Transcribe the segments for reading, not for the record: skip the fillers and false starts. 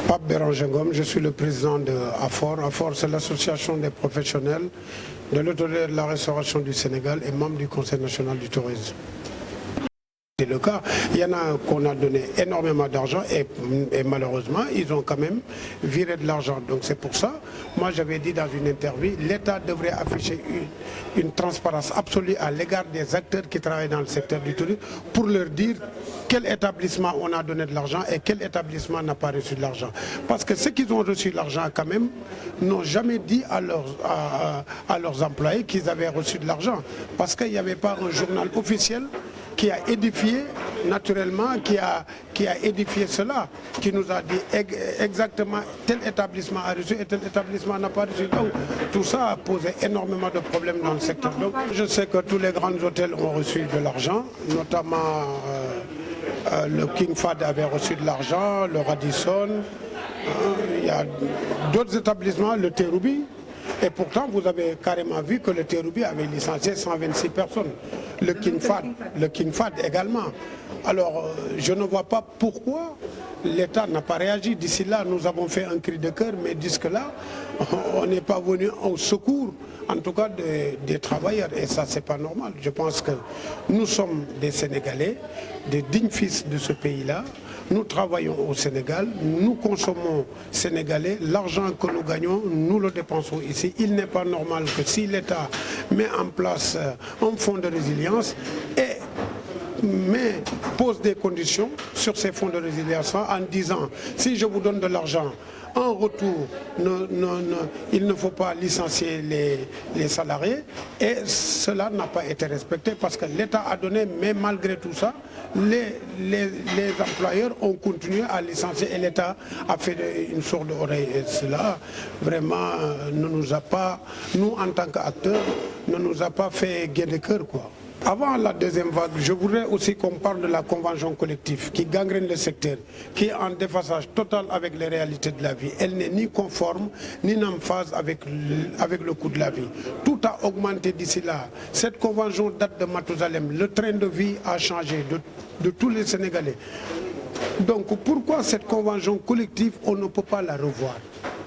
Pape Bérangengom, je suis le président de AFOR. AFOR, c'est l'association des professionnels de l'hôtellerie et de la restauration du Sénégal et membre du Conseil national du tourisme. C'est le cas. Il y en a qu'on a donné énormément d'argent et malheureusement, ils ont quand même viré de l'argent. Donc c'est pour ça, moi j'avais dit dans une interview, l'État devrait afficher une transparence absolue à l'égard des acteurs qui travaillent dans le secteur du tourisme pour leur dire quel établissement on a donné de l'argent et quel établissement n'a pas reçu de l'argent. Parce que ceux qui ont reçu de l'argent quand même n'ont jamais dit à leurs employés qu'ils avaient reçu de l'argent. Parce qu'il n'y avait pas un journal officiel qui a édifié, naturellement, qui a édifié cela, qui nous a dit exactement tel établissement a reçu et tel établissement n'a pas reçu. Donc tout ça a posé énormément de problèmes dans le secteur. Donc je sais que tous les grands hôtels ont reçu de l'argent, notamment le King Fahd avait reçu de l'argent, le Radisson, il y a d'autres établissements, le Terrou-Bi. Et pourtant, vous avez carrément vu que le Terrou-Bi avait licencié 126 personnes. Le King Fahd également. Alors, je ne vois pas pourquoi l'État n'a pas réagi. D'ici là, nous avons fait un cri de cœur, mais jusque-là, on n'est pas venu au secours, en tout cas des travailleurs. Et ça, c'est pas normal. Je pense que nous sommes des Sénégalais, des dignes fils de ce pays-là. Nous travaillons au Sénégal, nous consommons sénégalais, l'argent que nous gagnons, nous le dépensons ici. Il n'est pas normal que si l'État met en place un fonds de résilience mais pose des conditions sur ces fonds de résilience en disant si je vous donne de l'argent, en retour, il ne faut pas licencier les salariés et cela n'a pas été respecté parce que l'État a donné, mais malgré tout ça, les employeurs ont continué à licencier et l'État a fait une sourde oreille. Et cela, vraiment, ne nous a pas, nous en tant qu'acteurs, ne nous a pas fait gain de cœur, quoi. Avant la deuxième vague, je voudrais aussi qu'on parle de la convention collective qui gangrène le secteur, qui est en déphasage total avec les réalités de la vie. Elle n'est ni conforme, ni en phase avec le coût de la vie. Tout a augmenté d'ici là. Cette convention date de Mathusalem. Le train de vie a changé de tous les Sénégalais. Donc pourquoi cette convention collective, on ne peut pas la revoir?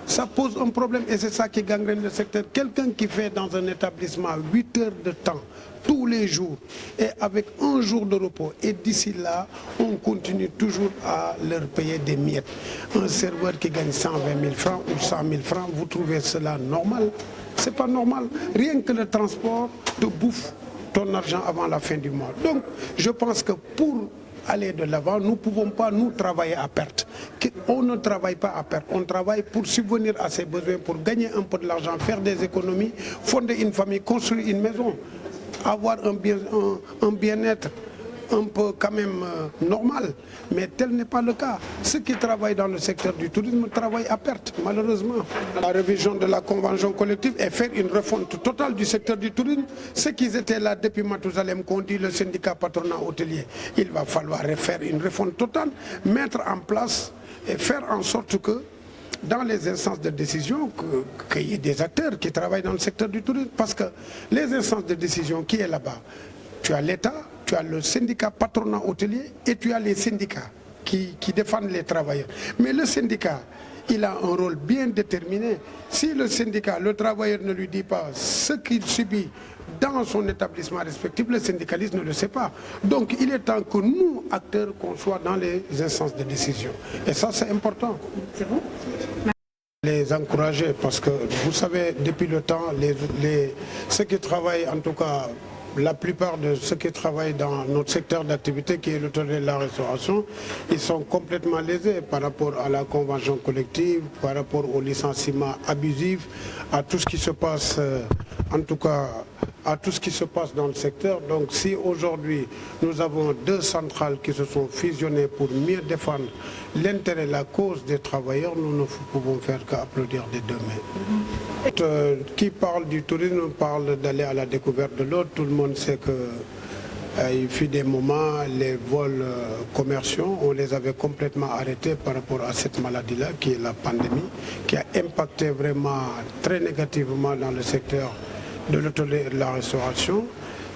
Ça pose un problème et c'est ça qui gangrène le secteur. Quelqu'un qui fait dans un établissement 8 heures de temps, tous les jours, et avec un jour de repos, et d'ici là, on continue toujours à leur payer des miettes. Un serveur qui gagne 120 000 francs ou 100 000 francs, vous trouvez cela normal? C'est pas normal. Rien que le transport te bouffe ton argent avant la fin du mois. Donc, je pense que pour aller de l'avant, nous ne pouvons pas nous travailler à perte. On ne travaille pas à perte, on travaille pour subvenir à ses besoins, pour gagner un peu de l'argent, faire des économies, fonder une famille, construire une maison, avoir un bien-être un peu quand même normal. Mais tel n'est pas le cas. Ceux qui travaillent dans le secteur du tourisme travaillent à perte, malheureusement. La révision de la convention collective et faire une refonte totale du secteur du tourisme. Ceux qui étaient là depuis Mathusalem, qu'on dit le syndicat patronat hôtelier, il va falloir refaire une refonte totale, mettre en place et faire en sorte que dans les instances de décision, qu'il y ait des acteurs qui travaillent dans le secteur du tourisme. Parce que les instances de décision, qui est là-bas? Tu as l'État, tu as le syndicat patronat hôtelier et tu as les syndicats qui défendent les travailleurs. Mais le syndicat, il a un rôle bien déterminé. Si le syndicat, le travailleur ne lui dit pas ce qu'il subit dans son établissement respectif, le syndicaliste ne le sait pas. Donc il est temps que nous, acteurs, qu'on soit dans les instances de décision. Et ça, c'est important. C'est bon? Les encourager parce que vous savez, depuis le temps, ceux qui travaillent, en tout cas, la plupart de ceux qui travaillent dans notre secteur d'activité, qui est l'hôtellerie et la restauration, ils sont complètement lésés par rapport à la convention collective, par rapport au licenciement abusif, à tout ce qui se passe, en tout cas, à tout ce qui se passe dans le secteur. Donc si aujourd'hui nous avons 2 centrales qui se sont fusionnées pour mieux défendre l'intérêt, la cause des travailleurs, nous ne pouvons faire qu'applaudir des 2 mains. Qui parle du tourisme parle d'aller à la découverte de l'autre. Tout le monde sait qu'il fut des moments, les vols commerciaux, on les avait complètement arrêtés par rapport à cette maladie-là, qui est la pandémie, qui a impacté vraiment très négativement dans le secteur de l'hôtellerie et de la restauration.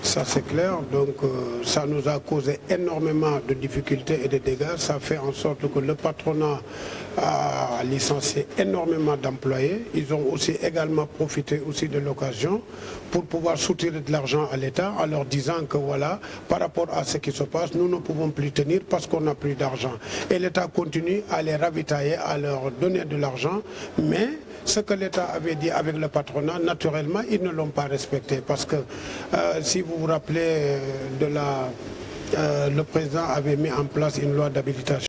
Ça c'est clair, donc ça nous a causé énormément de difficultés et de dégâts. Ça fait en sorte que le patronat a licencié énormément d'employés. Ils ont aussi également profité aussi de l'occasion pour pouvoir soutirer de l'argent à l'État en leur disant que voilà, par rapport à ce qui se passe, nous ne pouvons plus tenir parce qu'on n'a plus d'argent. Et l'État continue à les ravitailler, à leur donner de l'argent, mais ce que l'État avait dit avec le patronat, naturellement, ils ne l'ont pas respecté. Parce que si vous vous rappelez, le président avait mis en place une loi d'habilitation.